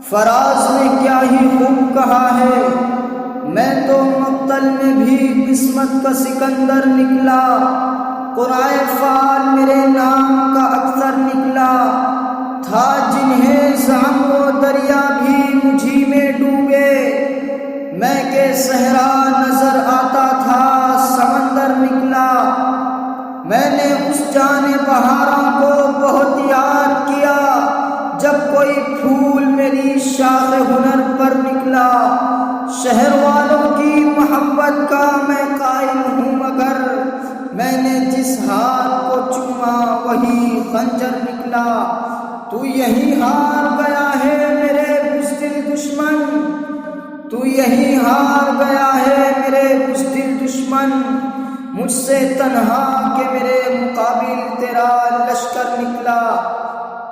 فراز میں کیا ہی خوب کہا ہے، میں تو مقتل میں بھی قسمت کا سکندر نکلا، قرائے فعال میرے نام کا اکثر نکلا، تھا جنہیں زعم و دریا بھی مجھی میں ڈوبے، میں کہ صحرا نظر آتا تھا سمندر نکلا، میں نے اس جان بہاروں کو بہت یاد کیا، جب کوئی پھول میری شاخ ہنر پر نکلا، شہر والوں کی محبت کا میں قائل ہوں مگر میں نے جس ہاتھ کو چوما وہی خنجر نکلا، تو یہی ہار گیا ہے میرے بزدل دشمن، تو یہی ہار گیا ہے میرے بزدل دشمن، مجھ سے تنہا کہ میرے مقابل تیرا لشکر نکلا،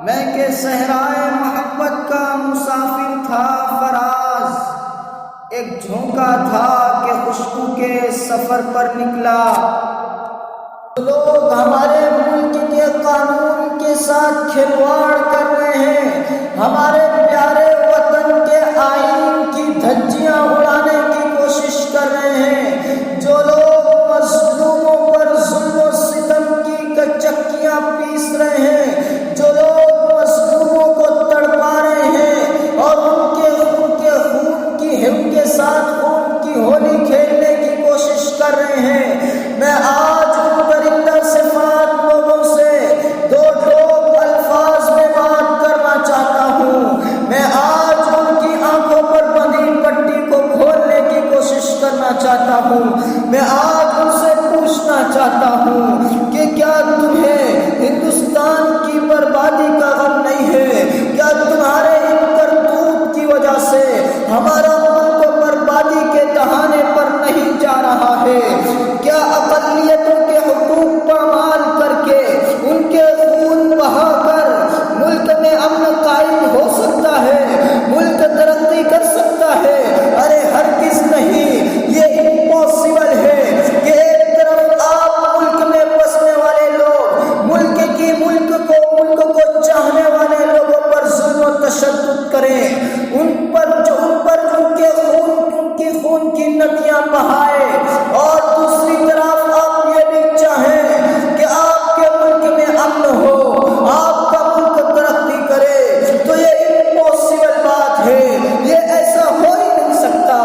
میں کہ صحرائے محبت کا مسافر تھا فراز، ایک جھونکا تھا کہ خوشبو کے سفر پر نکلا۔ لوگ ہمارے ملک کے قانون کے ساتھ کھلواڑ کر رہے ہیں، ہمارے پیارے وطن کے آئین کی دھجیاں اڑانے کی کوشش کر رہے ہیں، جو لوگ مظلوموں پر ظلم و ستم کی چکیاں پیس رہے ہیں، جو لوگ مظلوموں کو تڑپا رہے ہیں اور ان کے خون کی ہم کے ساتھ خون کی ہولی کھیلنے کی کوشش کر رہے ہیں، میں آج ان درندہ صفات لوگوں سے دو ٹوک الفاظ میں بات کرنا چاہتا ہوں، میں آج ان کی آنکھوں پر بندھی پٹی کو کھولنے کی کوشش کرنا چاہتا ہوں، میں آج ان سے پوچھنا چاہتا ہوں کہ کیا تمہیں ہندوستان کی بربادی کا غم نہیں ہے؟ کیا تمہارے ان کرتوت کی وجہ سے ہمارا ملک بربادی کے دہانے پر نہیں جا رہا ہے؟ کیا اقلیتوں کے حقوق پامال کر کے ان کے خون بہا کر ملک میں امن قائم ہو سکتا ہے، ملک ترقی کر سکتا ہے؟ ارے ہرگز نہیں، یہ امپاسبل ہے کہ ایک طرف آپ ملک میں بسنے والے لوگ ملک کو چاہنے والے لوگوں پر ظلم و تشدد کریں، ان پر ان کے خون کی ندیاں بہائے، اور دوسری طرف آپ یہ بھی چاہیں کہ آپ کے ملک میں امن ہو، آپ کا ملک ترقی کرے، تو یہ امپاسبل بات ہے، یہ ایسا ہو ہی نہیں سکتا۔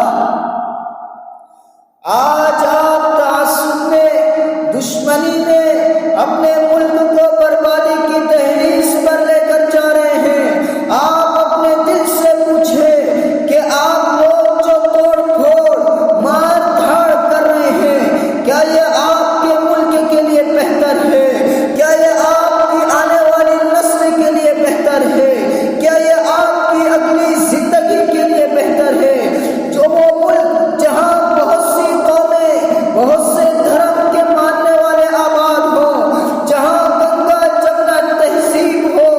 آج آپ تعصب میں، دشمنی میں اپنے ملک کو بربادی کی دہلیز پر لے کر جا رہے ہیں، آپ اپنے دل سے پوچھیں کہ آپ لوگ جو توڑ پھوڑ مار دھاڑ کر رہے ہیں، کیا یہ آپ کے ملک کے لیے بہتر ہے؟ کیا یہ آپ کی آنے والی نسل کے لیے بہتر ہے؟ کیا یہ آپ کی اگلی زندگی کے لیے بہتر ہے؟ جو وہ ملک جہاں بہت سی قومیں، بہت سے دھرم کے ماننے والے آباد ہوں، جہاں گنگا جمنا تہذیب ہو،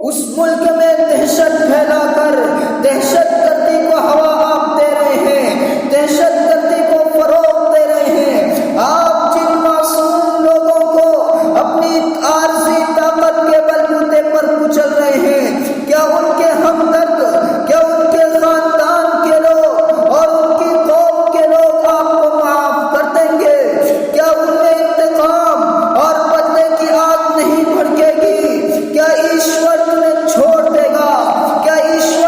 اس ملک میں دہشت پھیلا کر دہشت گردی کو ہوا آپ دے رہے ہیں، دہشت گردی کو فروغ دے رہے ہیں، آپ جن معصوم لوگوں کو اپنی عارضی طاقت کے بلبوتے پر کچل رہے ہیں، کیا ان کے ہمدرد، کیا ان کے خاندان کے لوگ اور ان کی قوم کے لوگ آپ کو معاف کر دیں گے؟ کیا ان میں انتقام اور بدلے کی آگ نہیں بھڑکے گی؟ کیا ایشور تمہیں چھوڑ دے گا؟ کیا ایشور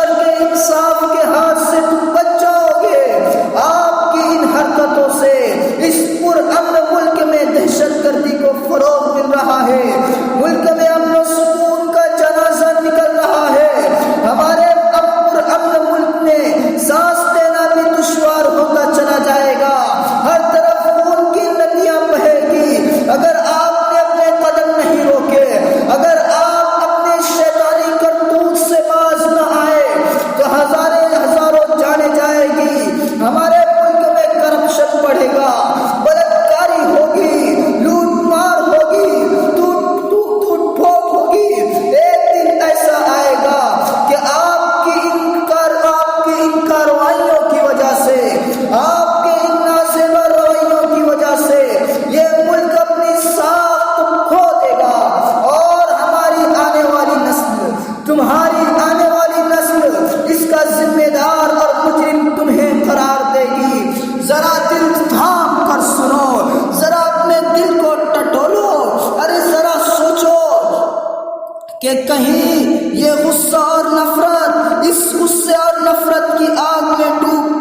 کہ کہیں یہ غصہ اور نفرت اس غصے اور نفرت کی آگ میں ڈوب